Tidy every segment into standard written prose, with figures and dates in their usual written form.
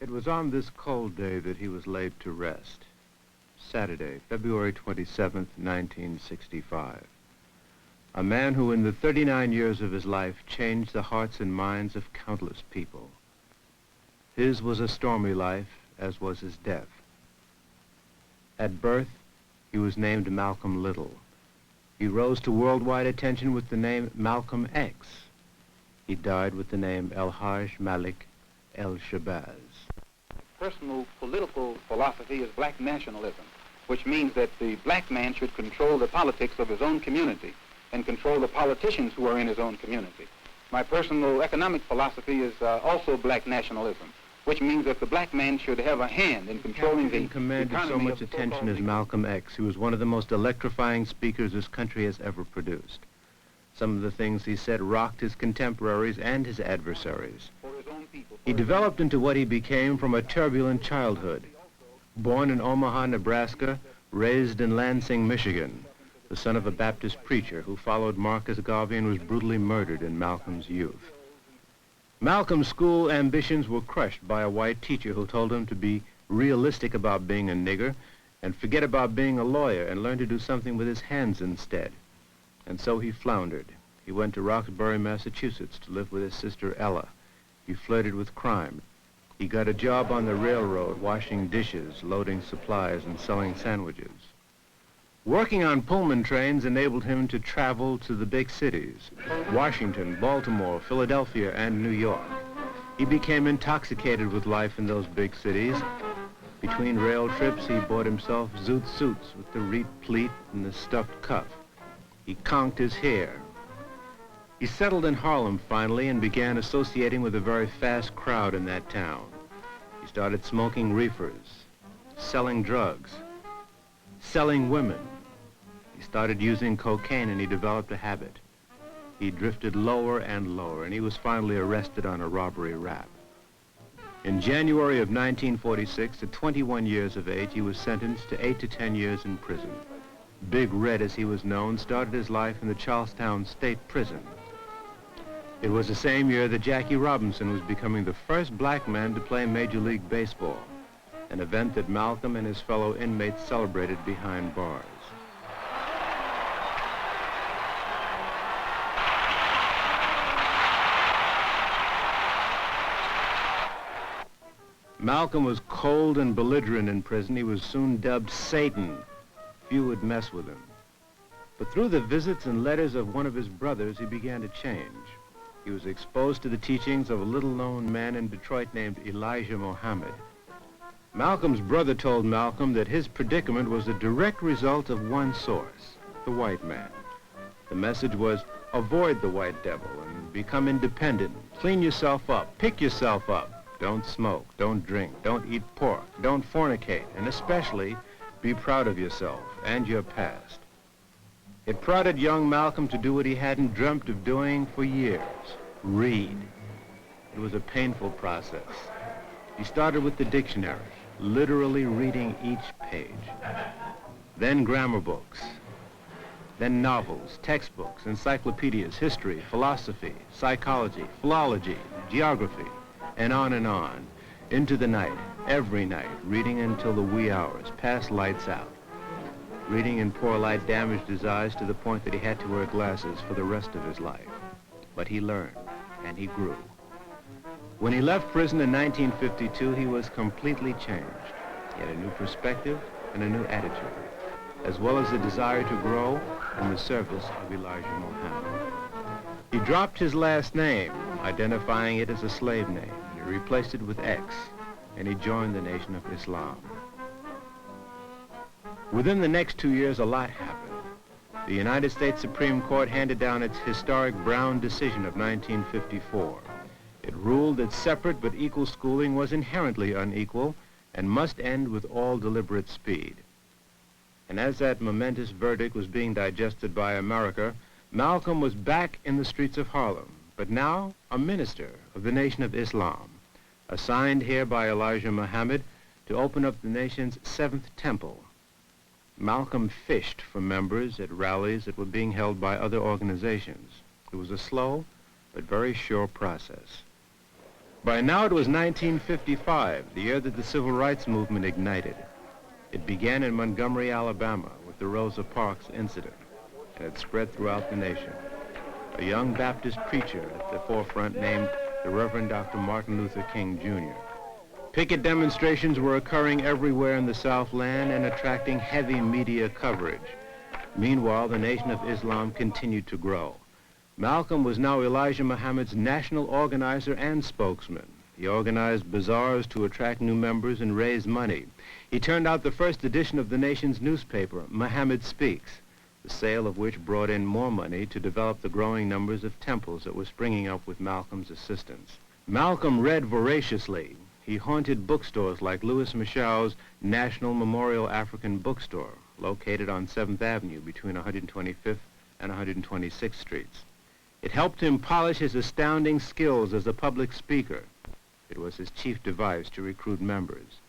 It was on this cold day that he was laid to rest. Saturday, February 27th, 1965. A man who in the 39 years of his life changed the hearts and minds of countless people. His was a stormy life, as was his death. At birth, he was named Malcolm Little. He rose to worldwide attention with the name Malcolm X. He died with the name El-Hajj Malik El Shabazz. Personal political philosophy is black nationalism, which means that the black man should control the politics of his own community and control the politicians who are in his own community. My personal economic philosophy is also black nationalism, which means that the black man should have a hand in controlling the commanded so much attention as Malcolm X, who was one of the most electrifying speakers this country has ever produced. Some of the things he said rocked his contemporaries and his adversaries. He developed into what he became from a turbulent childhood. Born in Omaha, Nebraska, raised in Lansing, Michigan, the son of a Baptist preacher who followed Marcus Garvey and was brutally murdered in Malcolm's youth. Malcolm's school ambitions were crushed by a white teacher who told him to be realistic about being a nigger and forget about being a lawyer and learn to do something with his hands instead. And so he floundered. He went to Roxbury, Massachusetts to live with his sister Ella. He flirted with crime. He got a job on the railroad, washing dishes, loading supplies, and selling sandwiches. Working on Pullman trains enabled him to travel to the big cities, Washington, Baltimore, Philadelphia, and New York. He became intoxicated with life in those big cities. Between rail trips, he bought himself zoot suits with the reed pleat and the stuffed cuff. He conked his hair. He settled in Harlem finally and began associating with a very fast crowd in that town. He started smoking reefers, selling drugs, selling women. He started using cocaine and he developed a habit. He drifted lower and lower and he was finally arrested on a robbery rap. In January of 1946, at 21 years of age, he was sentenced to 8 to 10 years in prison. Big Red, as he was known, started his life in the Charlestown State Prison. It was the same year that Jackie Robinson was becoming the first black man to play Major League Baseball, an event that Malcolm and his fellow inmates celebrated behind bars. Malcolm was cold and belligerent in prison. He was soon dubbed Satan. Few would mess with him. But through the visits and letters of one of his brothers, he began to change. He was exposed to the teachings of a little-known man in Detroit named Elijah Muhammad. Malcolm's brother told Malcolm that his predicament was a direct result of one source, the white man. The message was, avoid the white devil and become independent. Clean yourself up, pick yourself up. Don't smoke, don't drink, don't eat pork, don't fornicate, and especially be proud of yourself and your past. It prodded young Malcolm to do what he hadn't dreamt of doing for years, read. It was a painful process. He started with the dictionary, literally reading each page. Then grammar books. Then novels, textbooks, encyclopedias, history, philosophy, psychology, philology, geography, and on, into the night, every night, reading until the wee hours, past lights out. Reading in poor light damaged his eyes to the point that he had to wear glasses for the rest of his life. But he learned, and he grew. When he left prison in 1952, he was completely changed. He had a new perspective and a new attitude, as well as a desire to grow in the service of Elijah Muhammad. He dropped his last name, identifying it as a slave name, and he replaced it with X, and he joined the Nation of Islam. Within the next 2 years, a lot happened. The United States Supreme Court handed down its historic Brown decision of 1954. It ruled that separate but equal schooling was inherently unequal and must end with all deliberate speed. And as that momentous verdict was being digested by America, Malcolm was back in the streets of Harlem, but now a minister of the Nation of Islam, assigned here by Elijah Muhammad to open up the nation's 7th temple. Malcolm fished for members at rallies that were being held by other organizations. It was a slow but very sure process. By now it was 1955, the year that the civil rights movement ignited. It began in Montgomery, Alabama, with the Rosa Parks incident, and it spread throughout the nation. A young Baptist preacher at the forefront named the Reverend Dr. Martin Luther King, Jr. Picket demonstrations were occurring everywhere in the Southland and attracting heavy media coverage. Meanwhile, the Nation of Islam continued to grow. Malcolm was now Elijah Muhammad's national organizer and spokesman. He organized bazaars to attract new members and raise money. He turned out the first edition of the nation's newspaper, Muhammad Speaks, the sale of which brought in more money to develop the growing numbers of temples that were springing up with Malcolm's assistance. Malcolm read voraciously. He haunted bookstores like Louis Michau's National Memorial African Bookstore, located on 7th Avenue between 125th and 126th Streets. It helped him polish his astounding skills as a public speaker. It was his chief device to recruit members.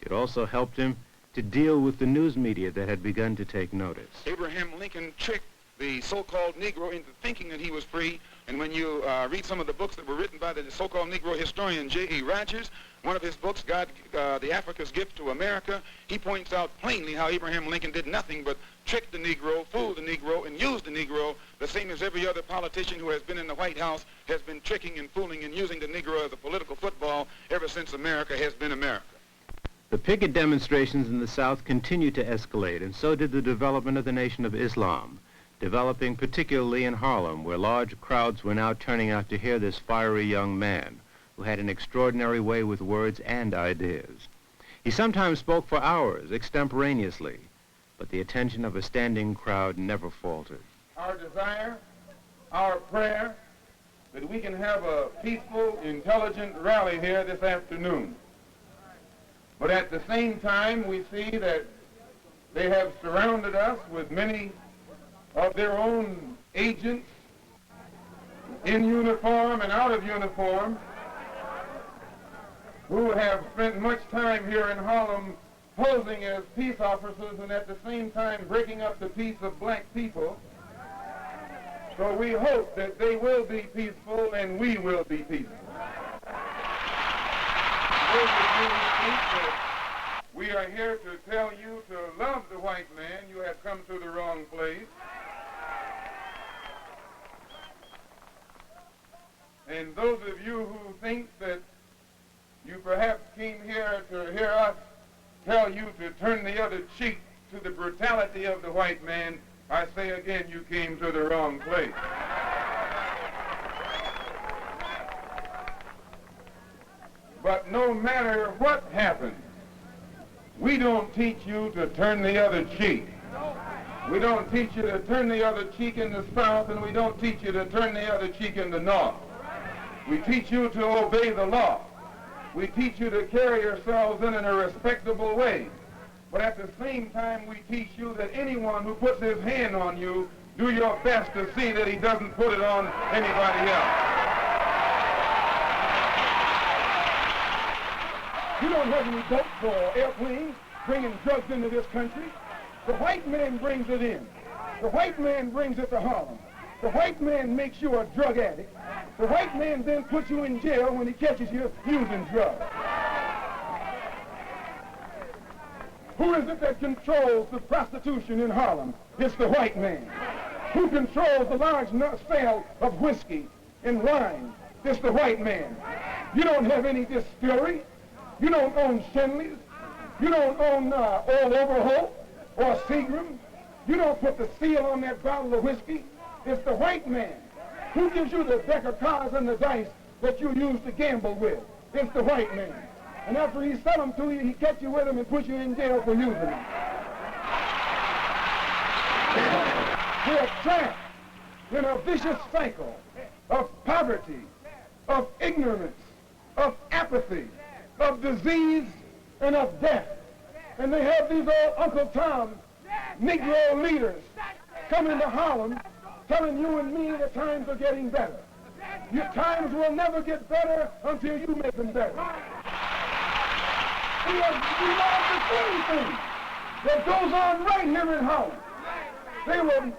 It also helped him to deal with the news media that had begun to take notice. Abraham Lincoln tricked the so-called Negro into thinking that he was free, and when you read some of the books that were written by the so-called Negro historian J.E. Rogers, one of his books, God, the Africa's Gift to America, he points out plainly how Abraham Lincoln did nothing but trick the Negro, fool the Negro, and use the Negro, the same as every other politician who has been in the White House has been tricking and fooling and using the Negro as a political football ever since America has been America. The picket demonstrations in the South continued to escalate, and so did the development of the Nation of Islam, developing particularly in Harlem, where large crowds were now turning out to hear this fiery young man who had an extraordinary way with words and ideas. He sometimes spoke for hours, extemporaneously, but the attention of a standing crowd never faltered. Our desire, our prayer, that we can have a peaceful, intelligent rally here this afternoon. But at the same time, we see that they have surrounded us with many of their own agents in uniform and out of uniform who have spent much time here in Harlem posing as peace officers and at the same time breaking up the peace of black people. So we hope that they will be peaceful and we will be peaceful. Those of you who think that we are here to tell you to love the white man, you have come to the wrong place. And those of you who think that you perhaps came here to hear us tell you to turn the other cheek to the brutality of the white man, I say again, you came to the wrong place. But no matter what happens, we don't teach you to turn the other cheek. We don't teach you to turn the other cheek in the South, and we don't teach you to turn the other cheek in the North. We teach you to obey the law. We teach you to carry yourselves in a respectable way. But at the same time, we teach you that anyone who puts his hand on you, do your best to see that he doesn't put it on anybody else. You don't have any boats or airplanes bringing drugs into this country. The white man brings it in. The white man brings it to Harlem. The white man makes you a drug addict. The white man then puts you in jail when he catches you using drugs. Who is it that controls the prostitution in Harlem? It's the white man. Who controls the large sale of whiskey and wine? It's the white man. You don't have any distillery. You don't own Shenley's. You don't own Old Overholt or Seagram. You don't put the seal on that bottle of whiskey. It's the white man. Who gives you the deck of cards and the dice that you use to gamble with? It's the white man. And after he sell them to you, he catch you with them and put you in jail for using them. We're trapped in a vicious cycle of poverty, of ignorance, of apathy, of disease, and of death. And they have these old Uncle Tom Negro leaders coming to Harlem telling you and me that times are getting better. Your times will never get better until you make them better. We love the same thing that goes on right here in Harlem.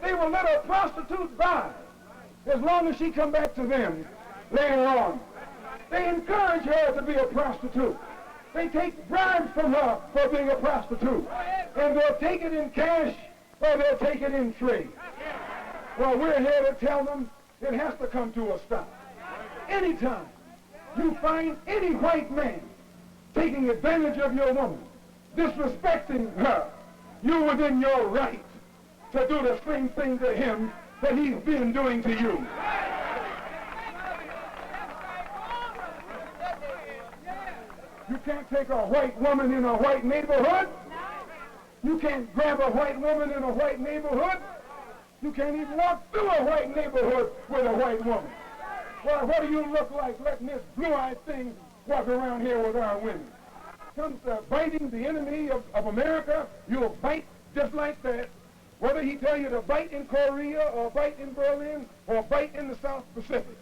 They will let a prostitute buy as long as she come back to them later on. They encourage her to be a prostitute. They take bribes from her for being a prostitute. And they'll take it in cash or they'll take it in trade. Well, we're here to tell them it has to come to a stop. Anytime you find any white man taking advantage of your woman, disrespecting her, you're within your right to do the same thing to him that he's been doing to you. You can't take a white woman in a white neighborhood. You can't grab a white woman in a white neighborhood. You can't even walk through a white neighborhood with a white woman. Well, what do you look like letting this blue-eyed thing walk around here with our women? Comes to biting the enemy of America, you'll bite just like that. Whether he tell you to bite in Korea or bite in Berlin or bite in the South Pacific.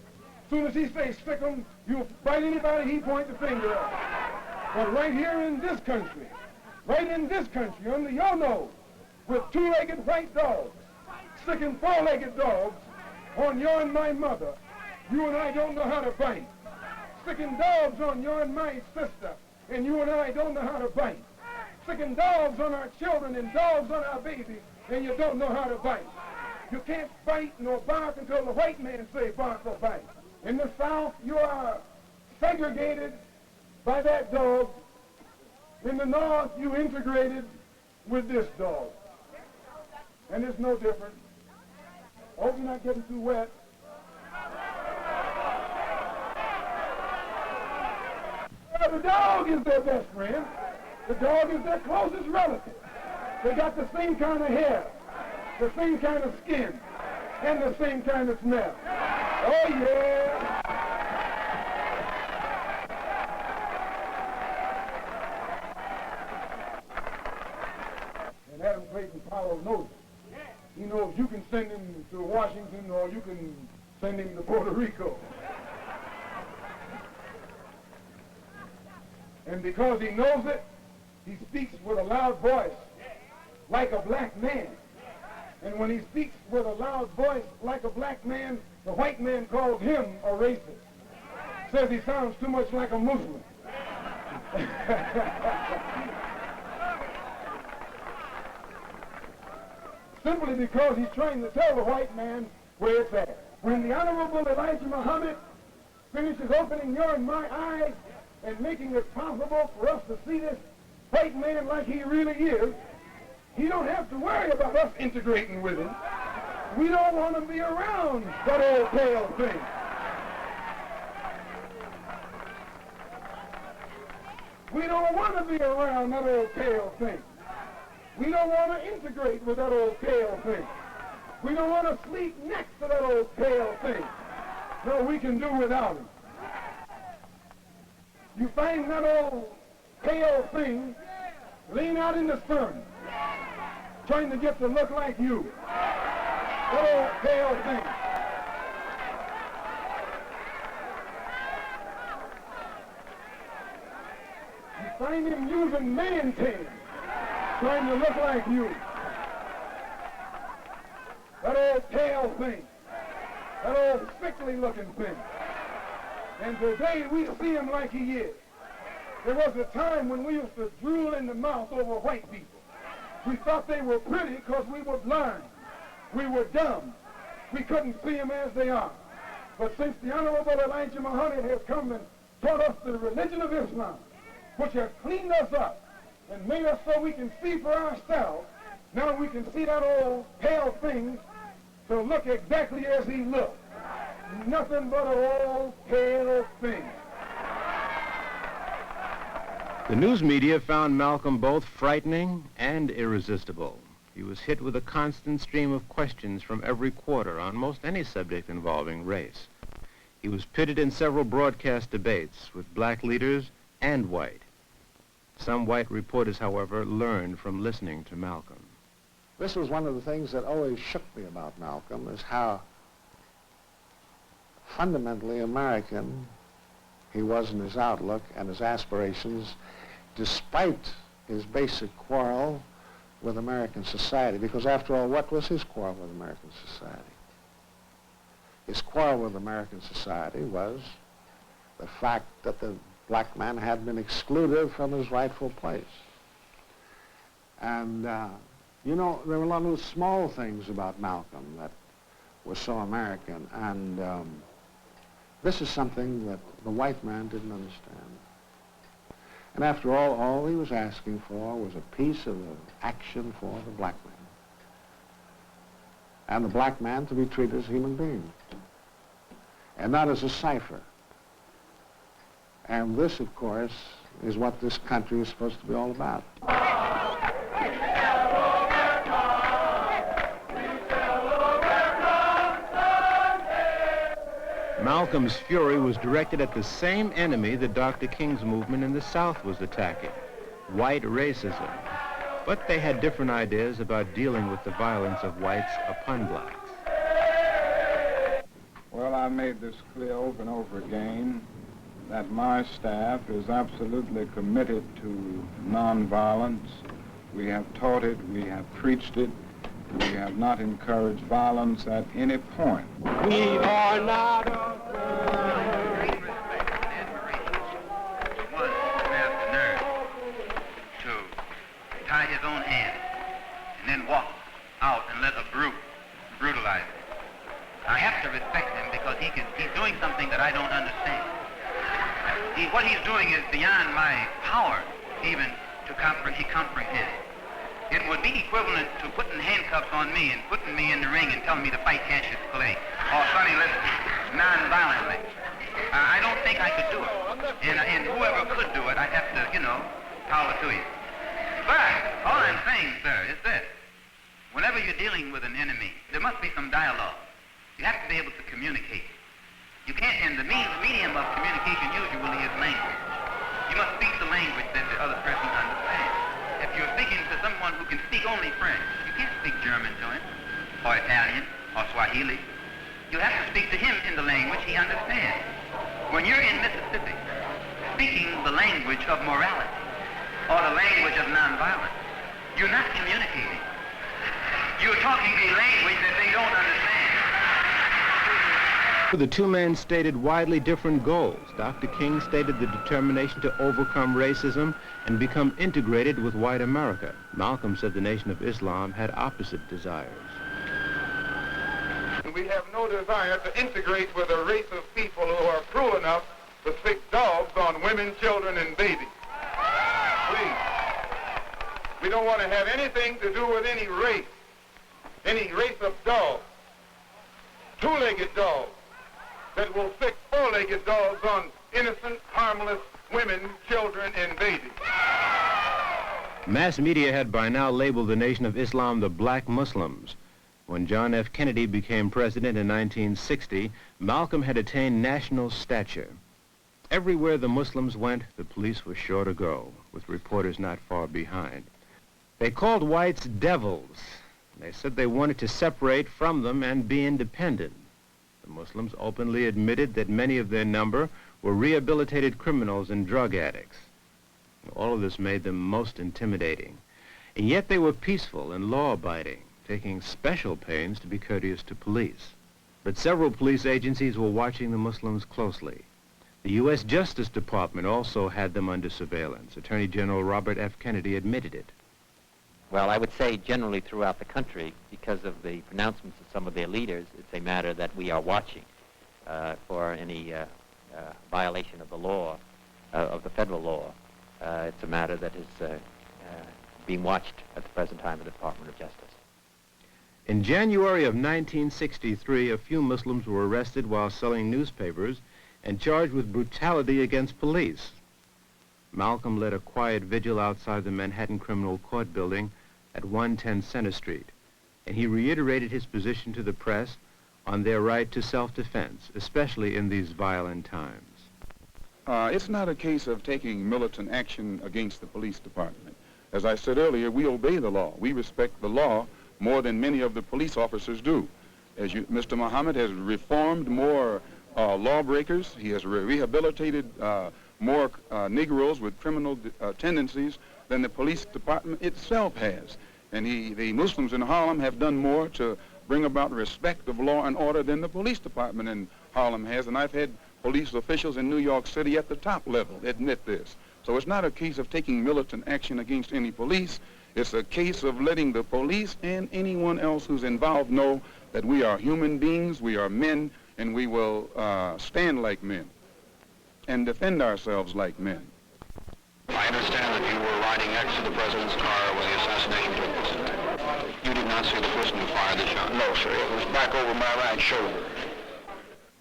As soon as he says stick 'em, you'll bite anybody he points the finger at. But right here in this country, under your nose, with two-legged white dogs, sticking four-legged dogs on your and my mother, you and I don't know how to bite. Sticking dogs on your and my sister, and you and I don't know how to bite. Sticking dogs on our children and dogs on our babies, and you don't know how to bite. You can't bite nor bark until the white man say bark or bite. In the South, you are segregated by that dog. In the North, you integrated with this dog. And it's no different. I hope you're not getting too wet. Well, the dog is their best friend. The dog is their closest relative. They got the same kind of hair, the same kind of skin, and the same kind of smell. Oh, yeah. And Adam Clayton Powell knows it. He knows you can send him to Washington or you can send him to Puerto Rico. And because he knows it, he speaks with a loud voice, like a black man. And when he speaks with a loud voice like a black man, the white man calls him a racist. Says he sounds too much like a Muslim. Simply because he's trying to tell the white man where it's at. When the Honorable Elijah Muhammad finishes opening your and my eyes and making it possible for us to see this white man like he really is, he don't have to worry about us integrating with him. We don't want to be around that old pale thing. We don't want to be around that old pale thing. We don't want to integrate with that old pale thing. We don't want to sleep next to that old pale thing. No, we can do without him. You find that old pale thing laying out in the sun, trying to get to look like you. That old pale thing. You find him using man tan, trying to look like you. That old pale thing. That old sickly looking thing. And today we see him like he is. There was a time when we used to drool in the mouth over white people. We thought they were pretty because we were blind. We were dumb. We couldn't see them as they are. But since the Honorable Elijah Muhammad has come and taught us the religion of Islam, which has cleaned us up and made us so we can see for ourselves, now we can see that old pale thing to look exactly as he looked. Nothing but an old pale thing. The news media found Malcolm both frightening and irresistible. He was hit with a constant stream of questions from every quarter on most any subject involving race. He was pitted in several broadcast debates with black leaders and white. Some white reporters, however, learned from listening to Malcolm. This was one of the things that always shook me about Malcolm, is how fundamentally American he was in his outlook and his aspirations, despite his basic quarrel with American society. Because after all, what was his quarrel with American society? His quarrel with American society was the fact that the black man had been excluded from his rightful place. And, you know, there were a lot of small things about Malcolm that were so American, and this is something that the white man didn't understand. And after all he was asking for was a piece of action for the black man. And the black man to be treated as a human being, and not as a cipher. And this, of course, is what this country is supposed to be all about. Malcolm's fury was directed at the same enemy that Dr. King's movement in the South was attacking, white racism. But they had different ideas about dealing with the violence of whites upon blacks. Well, I made this clear over and over again that my staff is absolutely committed to nonviolence. We have taught it, we have preached it, we have not encouraged violence at any point. We are not Great respect and admiration. One who has the nerve to tie his own hand and then walk out and let a brute brutalize him. I have to respect him because he's doing something that I don't understand. What he's doing is beyond my power even to comprehend. It would be equivalent to putting handcuffs on me and putting me in the ring and telling me to fight Cassius Clay or Sonny Liston non-violently. I don't think I could do it. And whoever could do it, I'd have to, power to you. But all I'm saying, sir, is this. Whenever you're dealing with an enemy, there must be some dialogue. You have to be able to communicate. You can't, and the medium of communication usually is language. You must speak the language that the other person understands. If you're speaking to someone who can speak only French, you can't speak German to him, or Italian, or Swahili. You have to speak to him in the language he understands. When you're in Mississippi, speaking the language of morality, or the language of nonviolence, you're not communicating. You're talking a language that they don't understand. The two men stated widely different goals. Dr. King stated the determination to overcome racism and become integrated with white America. Malcolm said the Nation of Islam had opposite desires. We have no desire to integrate with a race of people who are cruel enough to stick dogs on women, children, and babies. Please. We don't want to have anything to do with any race of dogs, two-legged dogs, that will stick four-legged dogs on innocent, harmless women, children, and babies. Mass media had by now labeled the Nation of Islam the Black Muslims. When John F. Kennedy became president in 1960, Malcolm had attained national stature. Everywhere the Muslims went, the police were sure to go, with reporters not far behind. They called whites devils. They said they wanted to separate from them and be independent. The Muslims openly admitted that many of their number were rehabilitated criminals and drug addicts. All of this made them most intimidating. And yet they were peaceful and law-abiding, taking special pains to be courteous to police. But several police agencies were watching the Muslims closely. The U.S. Justice Department also had them under surveillance. Attorney General Robert F. Kennedy admitted it. Well, I would say generally throughout the country, because of the pronouncements of some of their leaders, it's a matter that we are watching for any violation of the law, of the federal law. It's a matter that is being watched at the present time in the Department of Justice. In January of 1963, a few Muslims were arrested while selling newspapers and charged with brutality against police. Malcolm led a quiet vigil outside the Manhattan Criminal Court building at 110 Center Street, and he reiterated his position to the press on their right to self-defense, especially in these violent times. It's not a case of taking militant action against the police department. As I said earlier, we obey the law. We respect the law more than many of the police officers do. As Mr. Muhammad has reformed more lawbreakers, he has rehabilitated more Negroes with criminal tendencies than the police department itself has. And the Muslims in Harlem have done more to bring about respect of law and order than the police department in Harlem has. And I've had police officials in New York City at the top level admit this. So it's not a case of taking militant action against any police. It's a case of letting the police and anyone else who's involved know that we are human beings, we are men, and we will stand like men and defend ourselves like men. I understand that you were riding next to the president's car when the assassination took place. You did not see the person who fired the shot? No, sir. It was back over my right shoulder.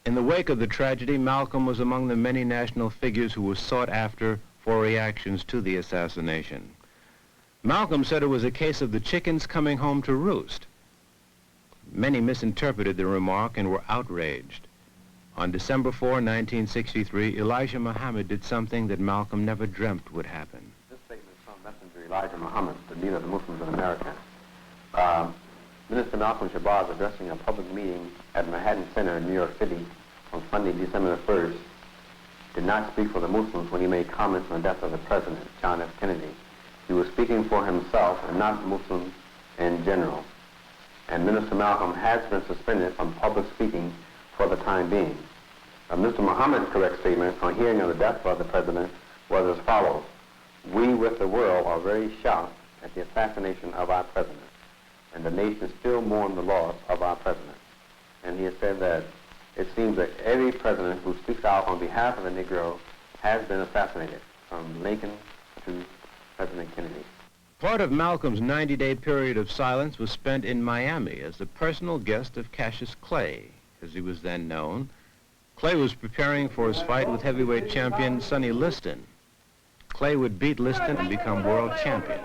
In the wake of the tragedy, Malcolm was among the many national figures who were sought after for reactions to the assassination. Malcolm said it was a case of the chickens coming home to roost. Many misinterpreted the remark and were outraged. On December 4, 1963, Elijah Muhammad did something that Malcolm never dreamt would happen. This statement is from Messenger Elijah Muhammad, the leader of the Muslims in America. Minister Malik El Shabazz, addressing a public meeting at Manhattan Center in New York City on Sunday, December the 1st, did not speak for the Muslims when he made comments on the death of the President, John F. Kennedy. He was speaking for himself and not Muslims in general. And Minister Malcolm has been suspended from public speaking for the time being. Mr. Muhammad's correct statement on hearing of the death of the President was as follows: "We with the world are very shocked at the assassination of our President, and the nation still mourns the loss of our President." And he has said that it seems that every president who speaks out on behalf of the Negro has been assassinated, from Lincoln to President Kennedy. Part of Malcolm's 90-day period of silence was spent in Miami as the personal guest of Cassius Clay, as he was then known. Clay was preparing for his fight with heavyweight champion Sonny Liston. Clay would beat Liston and become world champion,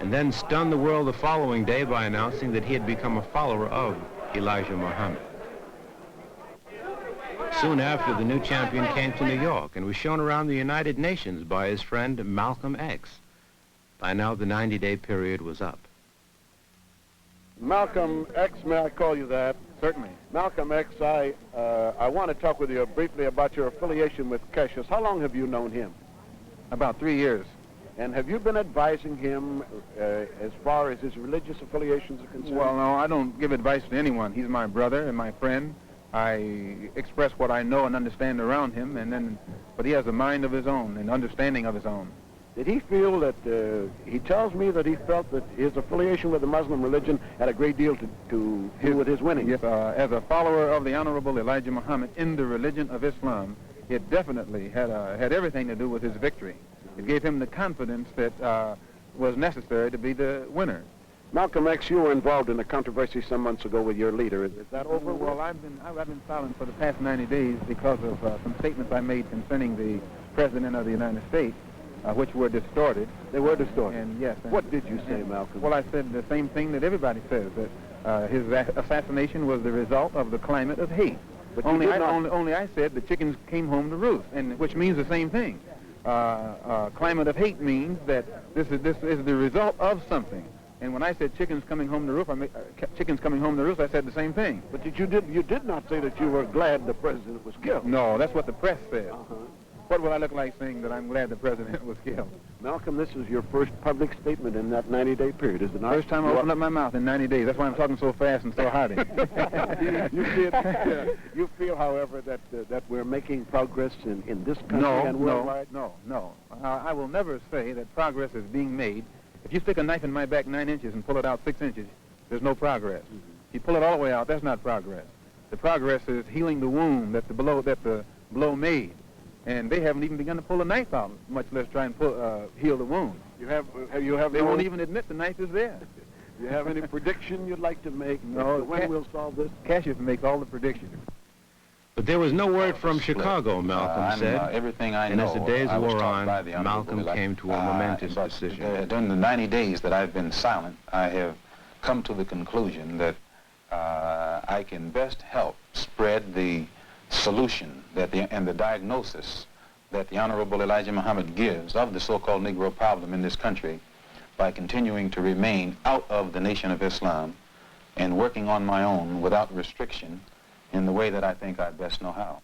and then stun the world the following day by announcing that he had become a follower of Elijah Muhammad. Soon after, the new champion came to New York and was shown around the United Nations by his friend Malcolm X. By now, the 90-day period was up. Malcolm X, may I call you that? Certainly. Malcolm X, I want to talk with you briefly about your affiliation with Cassius. How long have you known him? About 3 years. And have you been advising him as far as his religious affiliations are concerned? Well, no, I don't give advice to anyone. He's my brother and my friend. I express what I know and understand around him, but he has a mind of his own and understanding of his own. Did he feel that, he tells me that he felt that his affiliation with the Muslim religion had a great deal to do with his winning? Yes, as a follower of the Honorable Elijah Muhammad in the religion of Islam, it definitely had everything to do with his victory. It gave him the confidence that was necessary to be the winner. Malcolm X, you were involved in a controversy some months ago with your leader. Is that over? Well, I've been silent for the past 90 days because of some statements I made concerning the President of the United States, which were distorted. They were distorted? And yes. What did you say, Malcolm? Well, I said the same thing that everybody says, that his assassination was the result of the climate of hate. But only I said the chickens came home to roost, and which means the same thing. Climate of hate means that this is the result of something. And when I said chickens coming home to roost, I said the same thing. But you did not say that you were glad the president was killed. No, that's what the press said. What would I look like saying that I'm glad the president was killed? Malcolm, this is your first public statement in that 90-day period, is it not? First time I opened up my mouth in 90 days. That's why I'm talking so fast and so hearty. You feel, however, that we're making progress in this country and worldwide? No. I will never say that progress is being made. If you stick a knife in my back 9 inches and pull it out 6 inches, there's no progress. If you pull it all the way out, that's not progress. The progress is healing the wound that the blow made. And they haven't even begun to pull the knife out, much less try and heal the wound. They won't even admit the knife is there. Do you have any prediction you'd like to make? No. When we'll solve this? Cassius makes all the predictions. But there was no word from Chicago, Malcolm said. Everything I and know, as the days I was wore taught by on, the Honorable Malcolm came to a momentous decision. During the 90 days that I've been silent, I have come to the conclusion that I can best help spread the solution and the diagnosis that the Honorable Elijah Muhammad gives of the so-called Negro problem in this country by continuing to remain out of the Nation of Islam and working on my own without restriction in the way that I think I best know how.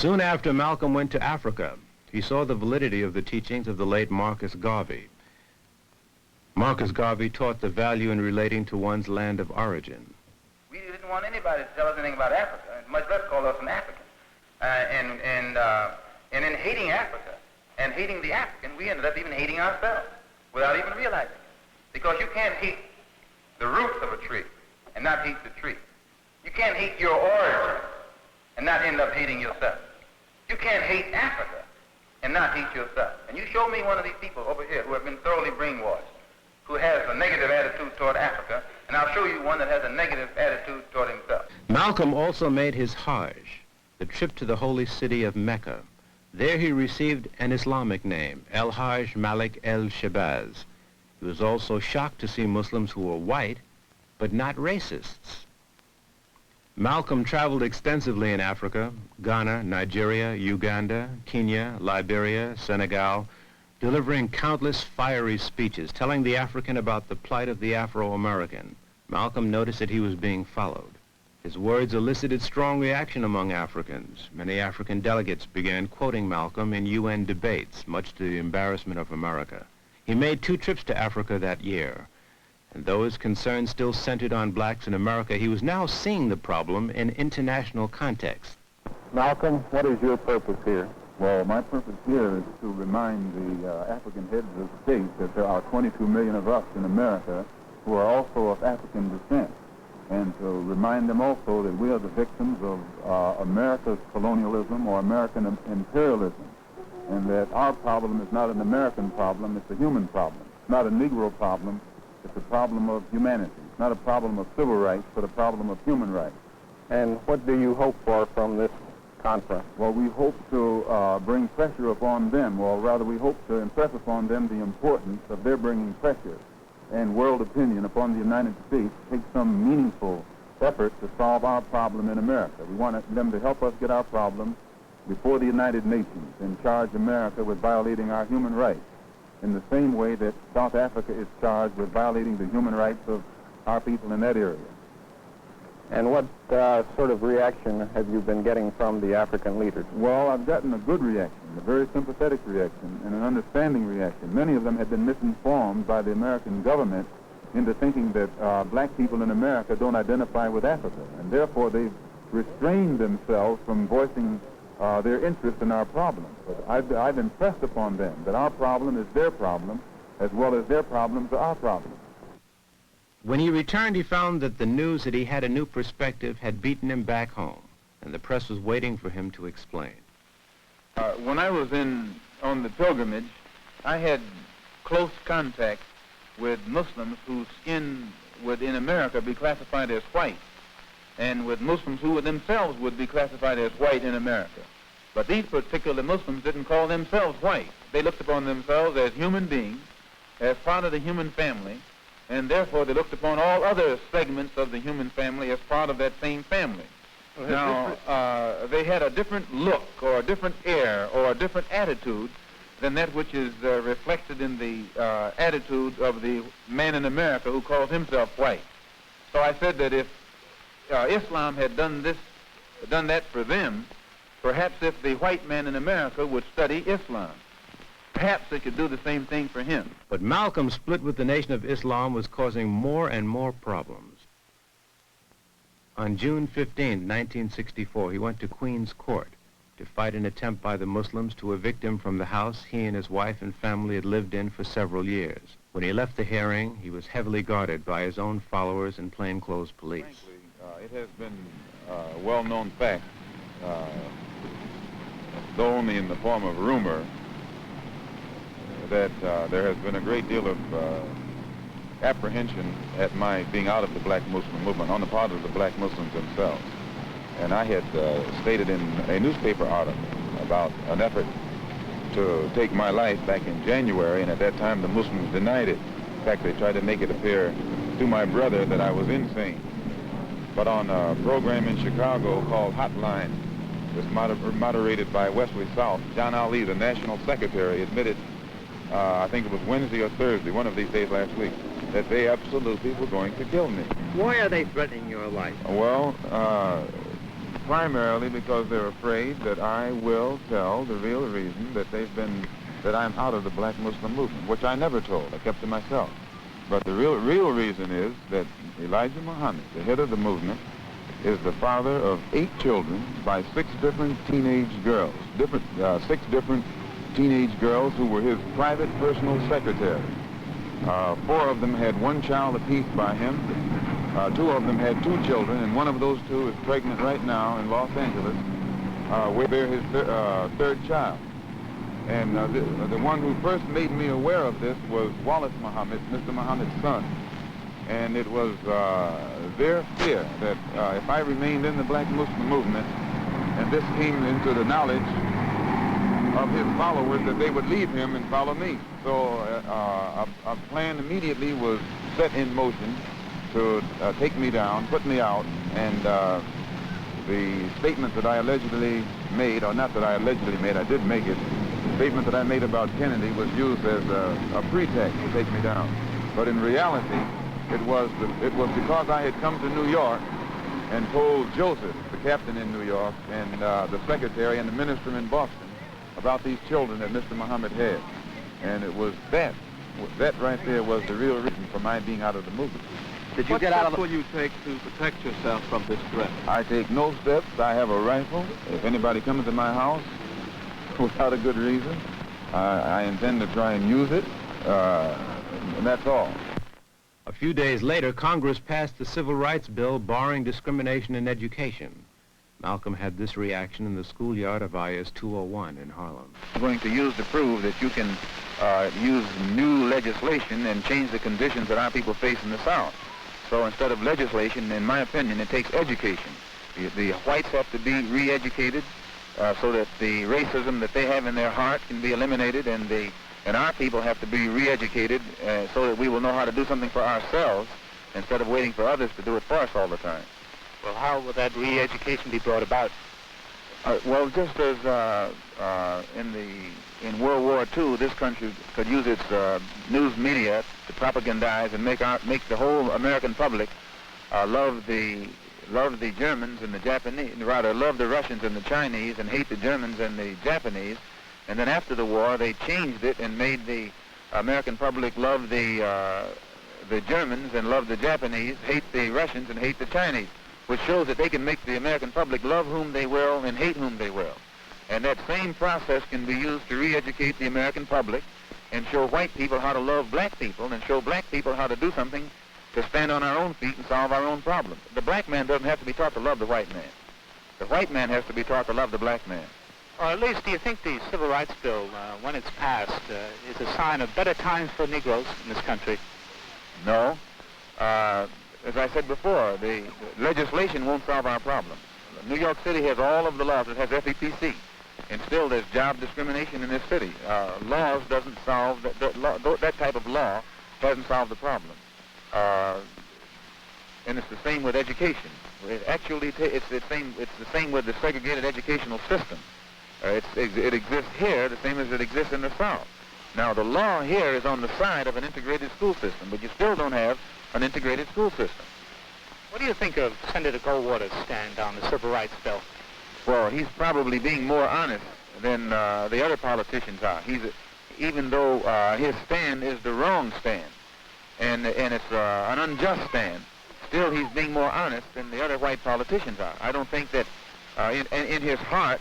Soon after, Malcolm went to Africa. He saw the validity of the teachings of the late Marcus Garvey. Marcus Garvey taught the value in relating to one's land of origin. We didn't want anybody to tell us anything about Africa, much less call us an African. And in hating Africa and hating the African, we ended up even hating ourselves without even realizing it. Because you can't hate the roots of a tree and not hate the tree. You can't hate your origin and not end up hating yourself. You can't hate Africa and not hate yourself. And you show me one of these people over here who have been thoroughly brainwashed, who has a negative attitude toward Africa, and I'll show you one that has a negative attitude toward himself. Malcolm also made his Hajj, the trip to the holy city of Mecca. There he received an Islamic name, El-Hajj Malik El Shabazz. He was also shocked to see Muslims who were white, but not racists. Malcolm traveled extensively in Africa, Ghana, Nigeria, Uganda, Kenya, Liberia, Senegal, delivering countless fiery speeches, telling the African about the plight of the Afro-American. Malcolm noticed that he was being followed. His words elicited strong reaction among Africans. Many African delegates began quoting Malcolm in UN debates, much to the embarrassment of America. He made 2 trips to Africa that year, and though his concern still centered on blacks in America, he was now seeing the problem in international context. Malcolm, what is your purpose here? Well, my purpose here is to remind the African heads of state that there are 22 million of us in America who are also of African descent, and to remind them also that we are the victims of America's colonialism or American imperialism, and that our problem is not an American problem, it's a human problem. It's not a Negro problem, it's a problem of humanity. It's not a problem of civil rights, but a problem of human rights. And what do you hope for from this conference? Well, we hope to bring pressure upon them, or rather we hope to impress upon them the importance of their bringing pressure and world opinion upon the United States to take some meaningful effort to solve our problem in America. We want them to help us get our problem before the United Nations and charge America with violating our human rights in the same way that South Africa is charged with violating the human rights of our people in that area. And what sort of reaction have you been getting from the African leaders? Well, I've gotten a good reaction, a very sympathetic reaction, and an understanding reaction. Many of them have been misinformed by the American government into thinking that black people in America don't identify with Africa, and therefore they've restrained themselves from voicing their interest in our problem. But I've impressed upon them that our problem is their problem, as well as their problems are our problem. When he returned, he found that the news that he had a new perspective had beaten him back home, and the press was waiting for him to explain. When I was on the pilgrimage, I had close contact with Muslims whose skin would in America be classified as white, and with Muslims who themselves would be classified as white in America. But these particular Muslims didn't call themselves white. They looked upon themselves as human beings, as part of the human family, and therefore they looked upon all other segments of the human family as part of that same family. Now, they had a different look or a different air or a different attitude than that which is reflected in the attitude of the man in America who calls himself white. So I said that if Islam had done that for them, perhaps if the white man in America would study Islam, perhaps they could do the same thing for him. But Malcolm's split with the Nation of Islam was causing more and more problems. On June 15, 1964, he went to Queen's Court to fight an attempt by the Muslims to evict him from the house he and his wife and family had lived in for several years. When he left the hearing, he was heavily guarded by his own followers and plainclothes police. Frankly, it has been a well-known fact, though only in the form of rumor, that there has been a great deal of apprehension at my being out of the black Muslim movement on the part of the black Muslims themselves. And I had stated in a newspaper article about an effort to take my life back in January, and at that time the Muslims denied it. In fact, they tried to make it appear to my brother that I was insane. But on a program in Chicago called Hotline, was moderated by Wesley South, John Ali, the national secretary, admitted, I think it was Wednesday or Thursday, one of these days last week, that they absolutely were going to kill me. Why are they threatening your life? Well, primarily because they're afraid that I will tell the real reason that that I'm out of the black Muslim movement, which I never told. I kept to myself. But the real reason is that Elijah Muhammad, the head of the movement, is the father of 8 children by 6 different teenage girls, 6 different teenage girls who were his private personal secretary. 4 of them had 1 child apiece by him. 2 of them had 2 children, and one of those 2 is pregnant right now in Los Angeles, where they're his 3rd child. And the one who first made me aware of this was Wallace Muhammad, Mr. Muhammad's son. And it was their fear that if I remained in the black Muslim movement, and this came into the knowledge of his followers, that they would leave him and follow me. So a plan immediately was set in motion to take me down, put me out, and the statement that I allegedly made, or not that I allegedly made, I did make it, the statement that I made about Kennedy was used as a pretext to take me down. But in reality, it was because I had come to New York and told Joseph, the captain in New York, and the secretary and the minister in Boston about these children that Mr. Muhammad had. And it was that right there was the real reason for my being out of the movement. Did you get out of the... What steps will you take to protect yourself from this threat? I take no steps. I have a rifle. If anybody comes to my house without a good reason, I intend to try and use it, and that's all. A few days later, Congress passed the Civil Rights Bill barring discrimination in education. Malcolm had this reaction in the schoolyard of IS 201 in Harlem. I'm going to use to prove that you can use new legislation and change the conditions that our people face in the South. So instead of legislation, in my opinion, it takes education. The whites have to be re-educated so that the racism that they have in their heart can be eliminated, and our people have to be re-educated so that we will know how to do something for ourselves instead of waiting for others to do it for us all the time. Well, how will that re-education be brought about? Well, just as in World War II, this country could use its news media to propagandize and make the whole American public love the Germans and the Japanese, rather love the Russians and the Chinese and hate the Germans and the Japanese. And then after the war, they changed it and made the American public love the Germans and love the Japanese, hate the Russians and hate the Chinese, which shows that they can make the American public love whom they will and hate whom they will. And that same process can be used to re-educate the American public and show white people how to love black people and show black people how to do something to stand on our own feet and solve our own problems. The black man doesn't have to be taught to love the white man. The white man has to be taught to love the black man. Or at least, do you think the Civil Rights Bill, when it's passed, is a sign of better times for Negroes in this country? No. As I said before, the legislation won't solve our problems. New York City has all of the laws. It has FEPC. And still there's job discrimination in this city. Laws doesn't solve, that type of law doesn't solve the problem. And it's the same with education. It's the same with the segregated educational system. It exists here the same as it exists in the South. Now, the law here is on the side of an integrated school system, but you still don't have an integrated school system. What do you think of Senator Goldwater's stand on the Civil Rights Bill? Well, he's probably being more honest than the other politicians are. Even though his stand is the wrong stand, and it's an unjust stand, still he's being more honest than the other white politicians are. I don't think that in his heart,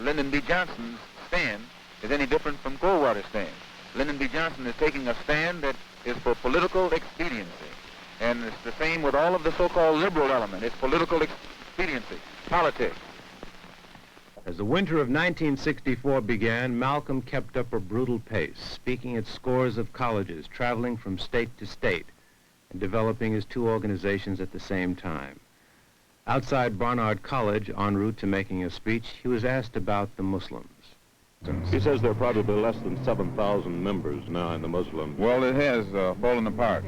Lyndon B. Johnson's stand is any different from Goldwater's stand. Lyndon B. Johnson is taking a stand that is for political expediency. And it's the same with all of the so-called liberal element. It's political expediency, politics. As the winter of 1964 began, Malcolm kept up a brutal pace, speaking at scores of colleges, traveling from state to state, and developing his 2 organizations at the same time. Outside Barnard College, en route to making a speech, he was asked about the Muslims. He says there are probably less than 7,000 members now in the Muslim. Well, it has fallen apart.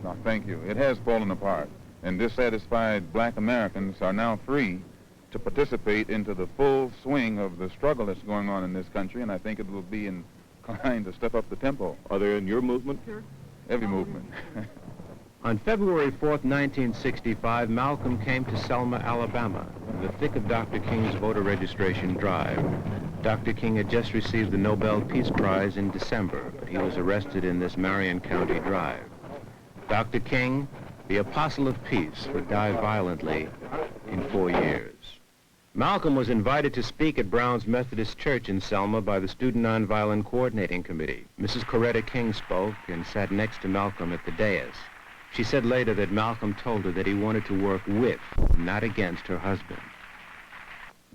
No, thank you. It has fallen apart. And dissatisfied black Americans are now free to participate into the full swing of the struggle that's going on in this country, and I think it will be inclined to step up the tempo. Are they in your movement here? Every movement. On February 4th, 1965, Malcolm came to Selma, Alabama, in the thick of Dr. King's voter registration drive. Dr. King had just received the Nobel Peace Prize in December, but he was arrested in this Marion County drive. Dr. King, the apostle of peace, would die violently in 4 years. Malcolm was invited to speak at Brown's Methodist Church in Selma by the Student Nonviolent Coordinating Committee. Mrs. Coretta King spoke and sat next to Malcolm at the dais. She said later that Malcolm told her that he wanted to work with, not against her husband.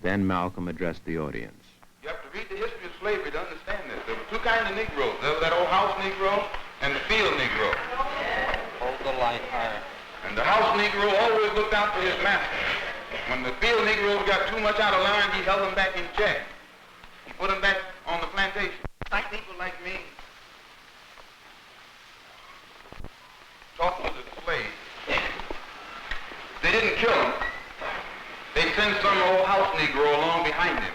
Then Malcolm addressed the audience. You have to read the history of slavery to understand this. There were two kinds of Negroes. There was that old house Negro and the field Negro. Hold the light higher. And the house Negro always looked out for his master. When the field Negro got too much out of line, he held them back in check. He put them back on the plantation. Like people like me talked to the slaves. They didn't kill him. They sent some old house Negro along behind him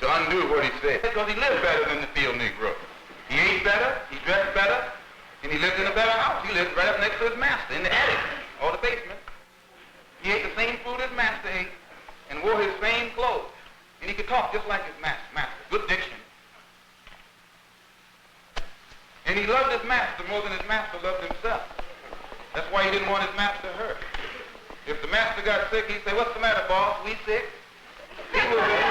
to undo what he said. Because he lived better than the field Negro. He ate better, he dressed better, and he lived in a better house. He lived right up next to his master in the attic or the basement. He ate the same food his master ate and wore his same clothes. And he could talk just like his master. Good diction. And he loved his master more than his master loved himself. That's why he didn't want his master hurt. If the master got sick, he'd say, "What's the matter, boss? We sick?" He was sick.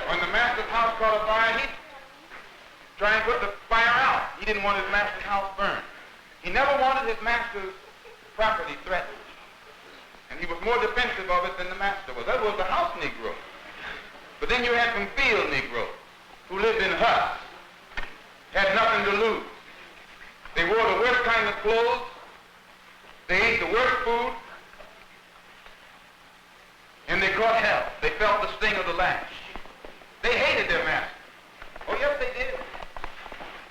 When the master's house caught a fire, he'd try and put the fire out. He didn't want his master's house burned. He never wanted his master's property threatened. And he was more defensive of it than the master was. That was the house Negro. But then you had some field Negroes who lived in huts, had nothing to lose. They wore the worst kind of clothes. They ate the worst food. And they caught hell. They felt the sting of the lash. They hated their master. Oh, yes, they did.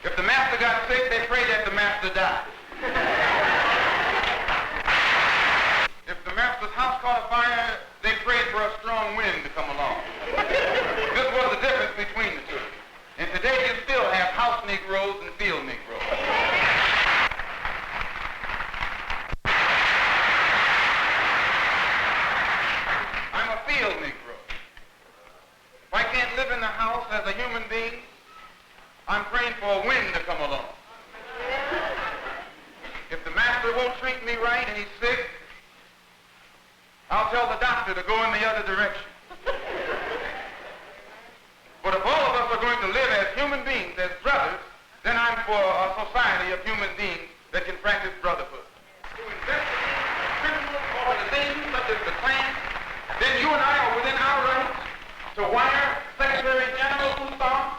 If the master got sick, they prayed that the master died. If the master's house caught a fire, they prayed for a strong wind to come along. This was the difference between the two. And today you still have house Negroes and field Negroes. I'm a field Negro. If I can't live in the house as a human being, I'm praying for a wind to come along. If the master won't treat me right and he's sick, I'll tell the doctor to go in the other direction. But if all of us are going to live as human beings, as brothers, then I'm for a society of human beings that can practice brotherhood. To investigate criminal organizations such as the Klan, then you and I are within our rights to wire Secretary General Usar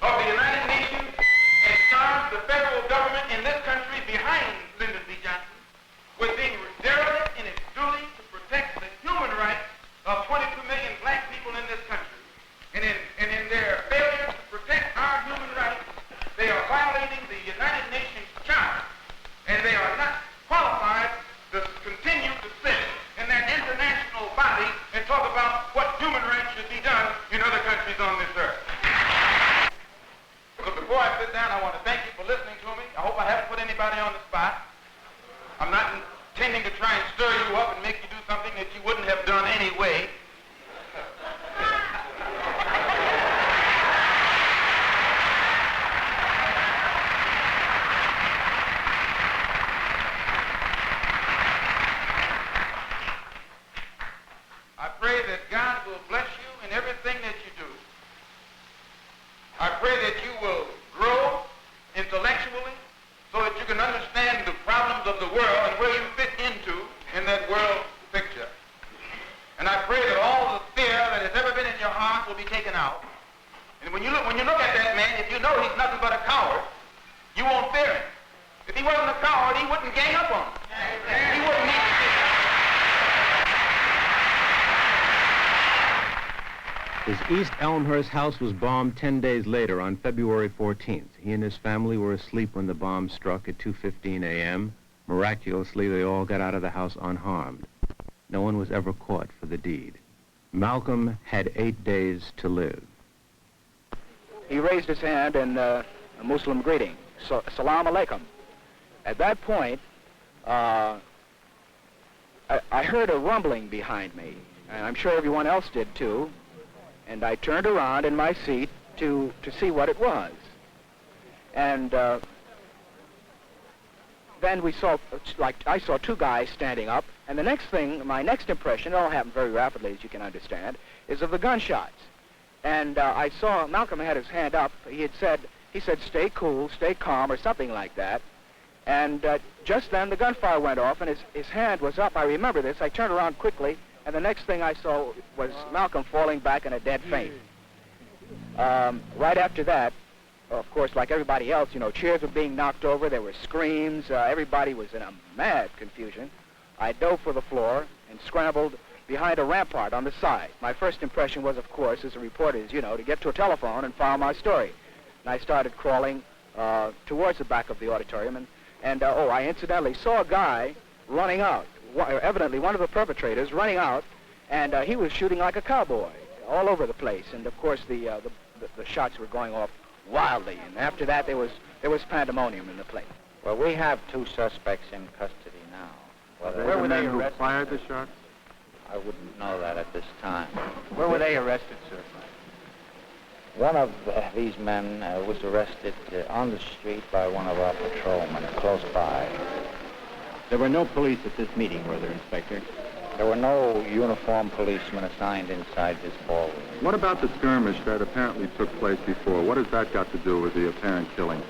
of the United Nations and charge the federal government in this country behind Lyndon B. Johnson with being derelict in its duty to protect the human rights of 22 million black people in this country. And in their failure to protect our human rights, they are violating the United Nations Charter, and they are not qualified to continue to sit in that international body and talk about what human rights should be done in other countries on this earth. But before I sit down, I want to thank you for listening to me. I hope I haven't put anybody on the spot. I'm not intending to try and stir you up and make you do something that you wouldn't have done anyway. I pray that God will bless you in everything that you do. I pray that you will grow intellectually so that you can understand the problems of the world and where you fit into in that world picture. And I pray that all the fear that has ever been in your heart will be taken out. And when you look at that man, if you know he's nothing but a coward, you won't fear him. If he wasn't a coward, he wouldn't gang up on him. He wouldn't need to fear. His East Elmhurst house was bombed 10 days later on February 14th. He and his family were asleep when the bomb struck at 2:15 a.m. Miraculously, they all got out of the house unharmed. No one was ever caught for the deed. Malcolm had 8 days to live. He raised his hand and Muslim greeting, so, Salam Alaikum. At that point, I heard a rumbling behind me, and I'm sure everyone else did too, and I turned around in my seat to see what it was. And then we saw, I saw two guys standing up, and the next thing, my next impression, it all happened very rapidly, as you can understand, is of the gunshots. And I saw Malcolm had his hand up. He said, stay cool, stay calm, or something like that. And just then the gunfire went off, and his hand was up. I remember this. I turned around quickly, and the next thing I saw was Malcolm falling back in a dead faint. Right after that, of course, like everybody else, you know, chairs were being knocked over. There were screams. Everybody was in a mad confusion. I dove for the floor and scrambled behind a rampart on the side. My first impression was, of course, as a reporter, is, you know, to get to a telephone and file my story. And I started crawling towards the back of the auditorium, and I incidentally saw a guy running out, evidently one of the perpetrators running out, and he was shooting like a cowboy all over the place. And of course, the shots were going off wildly. And after that, there was pandemonium in the place. Well, we have two suspects in custody now. Where were they arrested? Who fired the shot? I wouldn't know that at this time. Where were they arrested, sir? One of these men was arrested on the street by one of our patrolmen close by. There were no police at this meeting, were there, Inspector? There were no uniformed policemen assigned inside this ballroom. What about the skirmish that apparently took place before? What has that got to do with the apparent killing?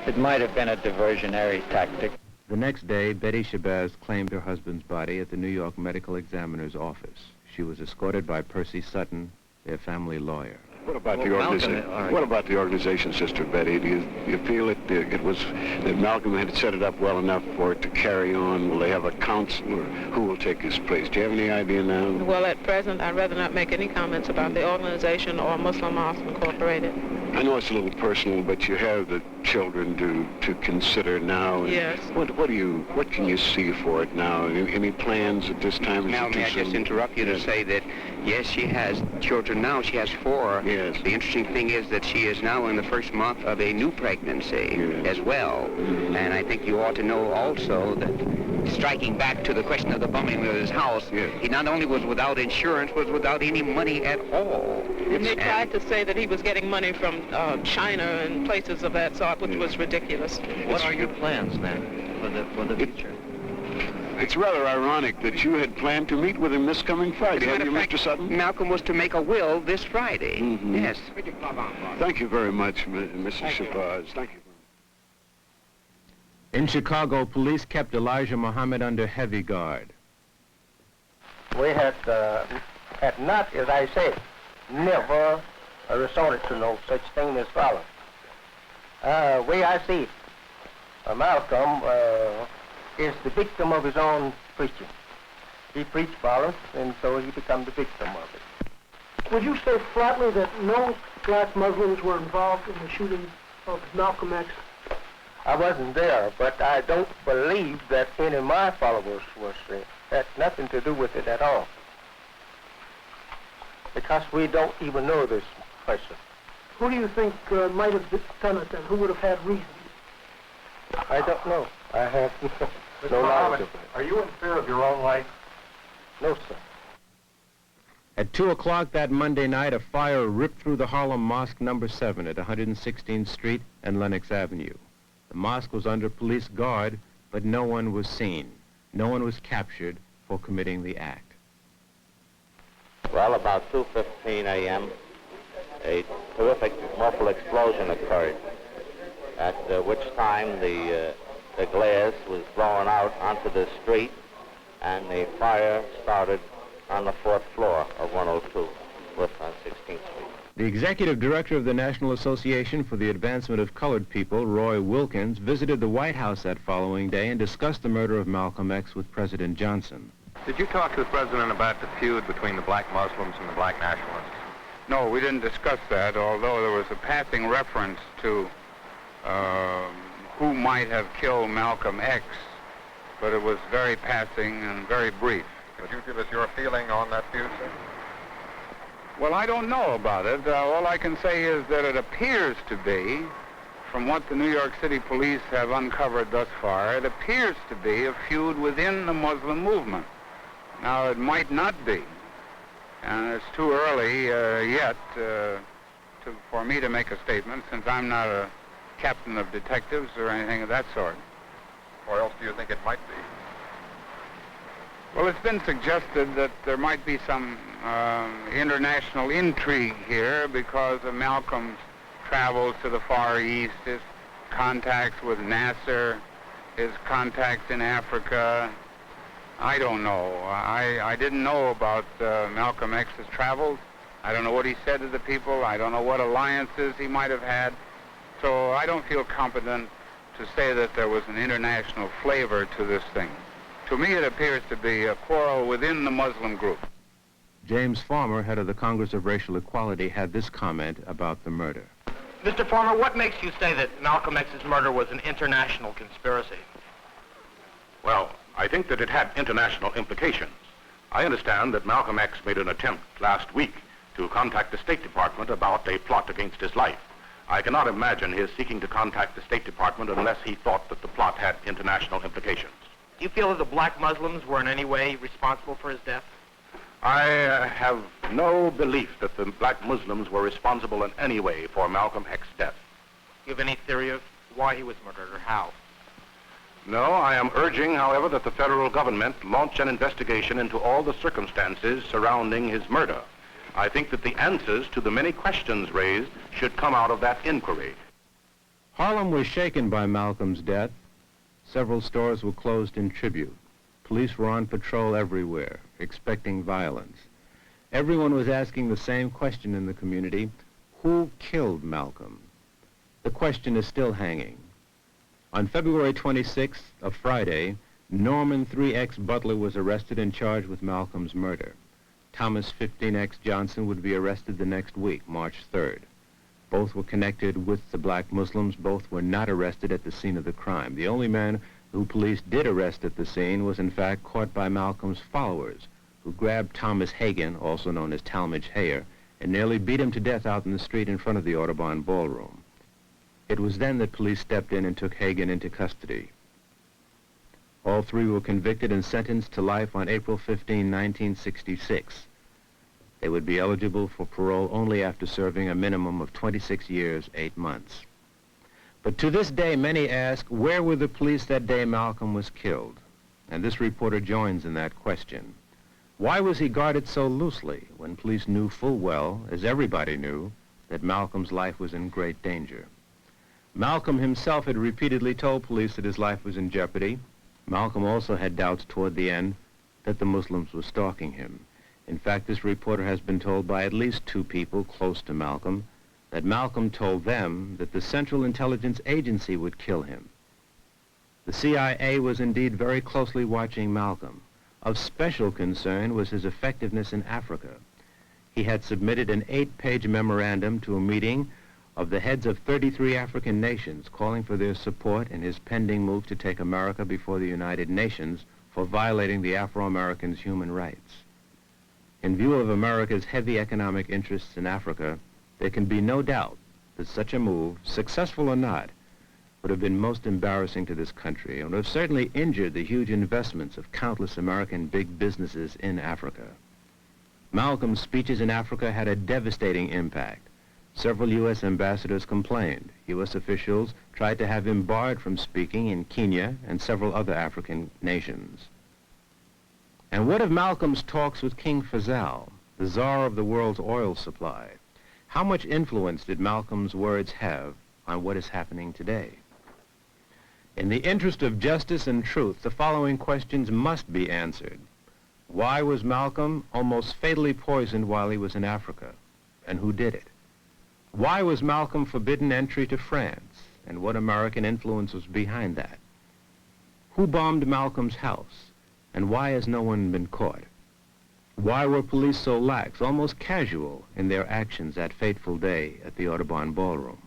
It might have been a diversionary tactic. The next day, Betty Shabazz claimed her husband's body at the New York Medical Examiner's office. She was escorted by Percy Sutton, their family lawyer. What about the organization? What about the organization, Sister Betty? Do you feel that Malcolm had set it up well enough for it to carry on? Will they have a counselor? Who will take his place? Do you have any idea now? Well, at present, I'd rather not make any comments about the organization or Muslim Mosque Incorporated. I know it's a little personal, but you have the children to consider now. Yes. What can you see for it now? Any plans at this time? Now, may I just interrupt you to say that, yes, she has children now. She has 4. Yes. The interesting thing is that she is now in the first month of a new pregnancy as well. And I think you ought to know also that, striking back to the question of the bombing of his house, he not only was without insurance, was without any money at all. And they tried to say that he was getting money from China and places of that sort, which was ridiculous. What are your plans then for the future? It's rather ironic that you had planned to meet with him this coming Friday, have you, Mr. Sutton? Malcolm was to make a will this Friday. Yes. Thank you very much, Mrs. Shabazz. Thank you. In Chicago, police kept Elijah Muhammad under heavy guard. We had not, as I said, never resorted to no such thing as violence. Way I see it, Malcolm is the victim of his own preaching. He preached violence, and so he became the victim of it. Would you say flatly that no black Muslims were involved in the shooting of Malcolm X? I wasn't there, but I don't believe that any of my followers had nothing to do with it at all. Because we don't even know this person. Who do you think might have done it, and who would have had reason? I don't know. I have no knowledge of it. Are you in fear of your own life? No, sir. At 2 o'clock that Monday night, a fire ripped through the Harlem Mosque number 7 at 116th Street and Lenox Avenue. The mosque was under police guard, but no one was seen. No one was captured for committing the act. Well, about 2:15 a.m., a terrific muffled explosion occurred, at which time the glass was blown out onto the street, and the fire started on the 4th floor of 102 with 16th Street. The executive director of the National Association for the Advancement of Colored People, Roy Wilkins, visited the White House that following day and discussed the murder of Malcolm X with President Johnson. Did you talk to the president about the feud between the black Muslims and the black nationalists? No, we didn't discuss that, although there was a passing reference to who might have killed Malcolm X, but it was very passing and very brief. Could you give us your feeling on that feud, sir? Well, I don't know about it. All I can say is that it appears to be, from what the New York City police have uncovered thus far, it appears to be a feud within the Muslim movement. Now, it might not be, and it's too early yet for me to make a statement, since I'm not a captain of detectives or anything of that sort. Or else do you think it might be? Well, it's been suggested that there might be some international intrigue here because of Malcolm's travels to the Far East, his contacts with Nasser, his contacts in Africa. I don't know. I didn't know about Malcolm X's travels. I don't know what he said to the people. I don't know what alliances he might have had. So I don't feel competent to say that there was an international flavor to this thing. To me, it appears to be a quarrel within the Muslim group. James Farmer, head of the Congress of Racial Equality, had this comment about the murder. Mr. Farmer, what makes you say that Malcolm X's murder was an international conspiracy? Well, I think that it had international implications. I understand that Malcolm X made an attempt last week to contact the State Department about a plot against his life. I cannot imagine his seeking to contact the State Department unless he thought that the plot had international implications. Do you feel that the black Muslims were in any way responsible for his death? I have no belief that the black Muslims were responsible in any way for Malcolm X's death. Do you have any theory of why he was murdered or how? No, I am urging, however, that the federal government launch an investigation into all the circumstances surrounding his murder. I think that the answers to the many questions raised should come out of that inquiry. Harlem was shaken by Malcolm's death. Several stores were closed in tribute. Police were on patrol everywhere, expecting violence. Everyone was asking the same question in the community: who killed Malcolm? The question is still hanging. On February 26th, a Friday, Norman 3X Butler was arrested and charged with Malcolm's murder. Thomas 15X Johnson would be arrested the next week, March 3rd. Both were connected with the black Muslims. Both were not arrested at the scene of the crime. The only man who police did arrest at the scene was in fact caught by Malcolm's followers, who grabbed Thomas Hagan, also known as Talmadge Hayer, and nearly beat him to death out in the street in front of the Audubon Ballroom. It was then that police stepped in and took Hagan into custody. All three were convicted and sentenced to life on April 15, 1966. They would be eligible for parole only after serving a minimum of 26 years, 8 months. But to this day, many ask, where were the police that day Malcolm was killed? And this reporter joins in that question. Why was he guarded so loosely when police knew full well, as everybody knew, that Malcolm's life was in great danger? Malcolm himself had repeatedly told police that his life was in jeopardy. Malcolm also had doubts toward the end that the Muslims were stalking him. In fact, this reporter has been told by at least 2 people close to Malcolm that Malcolm told them that the Central Intelligence Agency would kill him. The CIA was indeed very closely watching Malcolm. Of special concern was his effectiveness in Africa. He had submitted an 8-page memorandum to a meeting of the heads of 33 African nations calling for their support in his pending move to take America before the United Nations for violating the Afro-Americans' human rights. In view of America's heavy economic interests in Africa, there can be no doubt that such a move, successful or not, would have been most embarrassing to this country and would have certainly injured the huge investments of countless American big businesses in Africa. Malcolm's speeches in Africa had a devastating impact. Several U.S. ambassadors complained. U.S. officials tried to have him barred from speaking in Kenya and several other African nations. And what of Malcolm's talks with King Faisal, the czar of the world's oil supply? How much influence did Malcolm's words have on what is happening today? In the interest of justice and truth, the following questions must be answered. Why was Malcolm almost fatally poisoned while he was in Africa? And who did it? Why was Malcolm forbidden entry to France? And what American influence was behind that? Who bombed Malcolm's house? And why has no one been caught? Why were police so lax, almost casual, in their actions that fateful day at the Audubon Ballroom?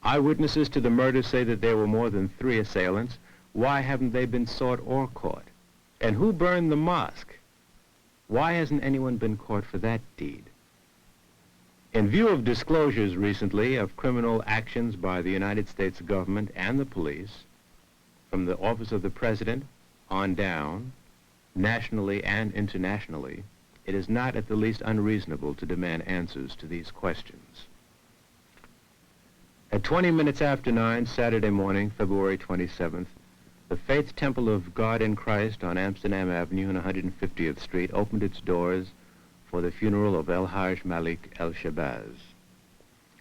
Eyewitnesses to the murder say that there were more than 3 assailants. Why haven't they been sought or caught? And who burned the mosque? Why hasn't anyone been caught for that deed? In view of disclosures recently of criminal actions by the United States government and the police, from the office of the President on down, nationally and internationally, it is not at the least unreasonable to demand answers to these questions. At 20 minutes after 9, Saturday morning, February 27th, the Faith Temple of God in Christ on Amsterdam Avenue and 150th Street opened its doors for the funeral of El-Hajj Malik El Shabazz.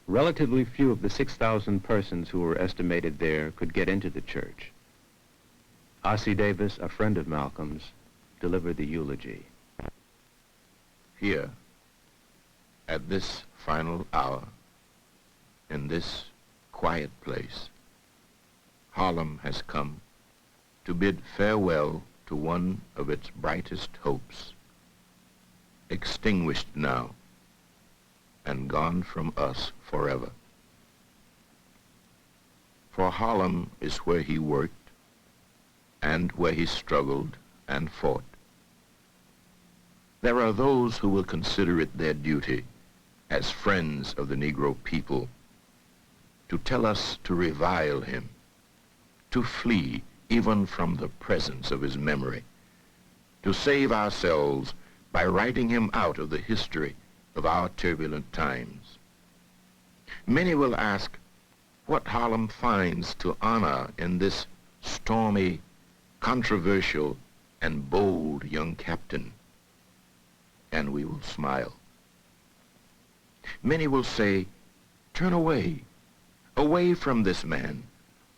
Relatively few of the 6,000 persons who were estimated there could get into the church. Ossie Davis, a friend of Malcolm's, delivered the eulogy. Here, at this final hour, in this quiet place, Harlem has come to bid farewell to one of its brightest hopes, extinguished now and gone from us forever. For Harlem is where he worked and where he struggled and fought. There are those who will consider it their duty as friends of the Negro people to tell us to revile him, to flee even from the presence of his memory, to save ourselves by writing him out of the history of our turbulent times. Many will ask what Harlem finds to honor in this stormy, controversial, and bold young captain. And we will smile. Many will say, turn away, away from this man,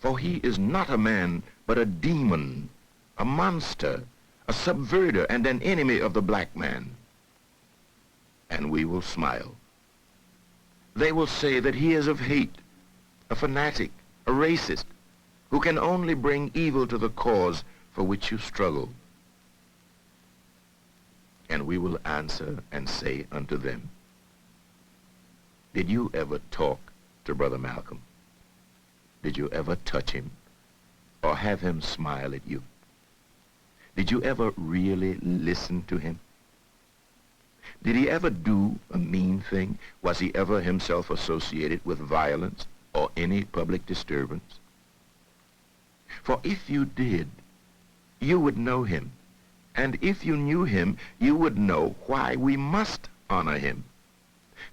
for he is not a man, but a demon, a monster, a subverter, and an enemy of the black man. And we will smile. They will say that he is of hate, a fanatic, a racist, who can only bring evil to the cause for which you struggle. And we will answer and say unto them, did you ever talk to Brother Malcolm? Did you ever touch him or have him smile at you? Did you ever really listen to him? Did he ever do a mean thing? Was he ever himself associated with violence or any public disturbance? For if you did, you would know him. And if you knew him, you would know why we must honor him.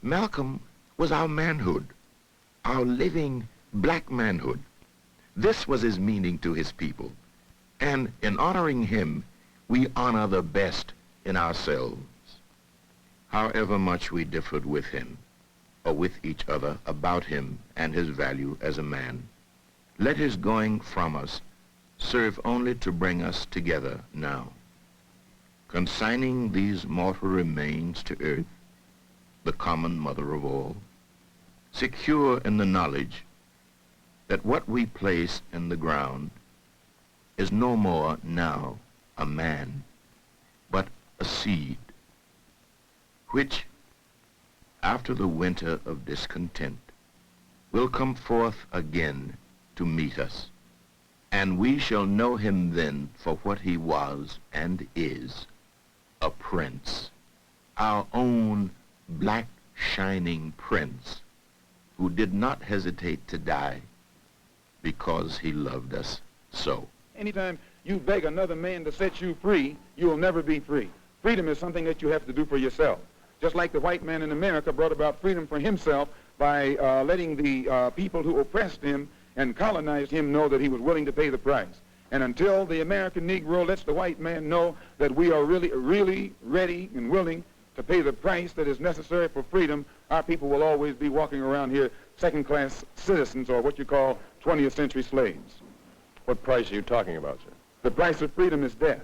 Malcolm was our manhood, our living black manhood. This was his meaning to his people. And in honoring him, we honor the best in ourselves. However much we differed with him, or with each other about him and his value as a man, let his going from us serve only to bring us together now. Consigning these mortal remains to earth, the common mother of all, secure in the knowledge that what we place in the ground is no more now a man, but a seed, which, after the winter of discontent, will come forth again to meet us, and we shall know him then for what he was and is, a prince, our own black shining prince, who did not hesitate to die because he loved us so. Anytime you beg another man to set you free, you will never be free. Freedom is something that you have to do for yourself. Just like the white man in America brought about freedom for himself by letting the people who oppressed him and colonized him know that he was willing to pay the price. And until the American Negro lets the white man know that we are really ready and willing to pay the price that is necessary for freedom, our people will always be walking around here second-class citizens, or what you call 20th century slaves. What price are you talking about, sir? The price of freedom is death.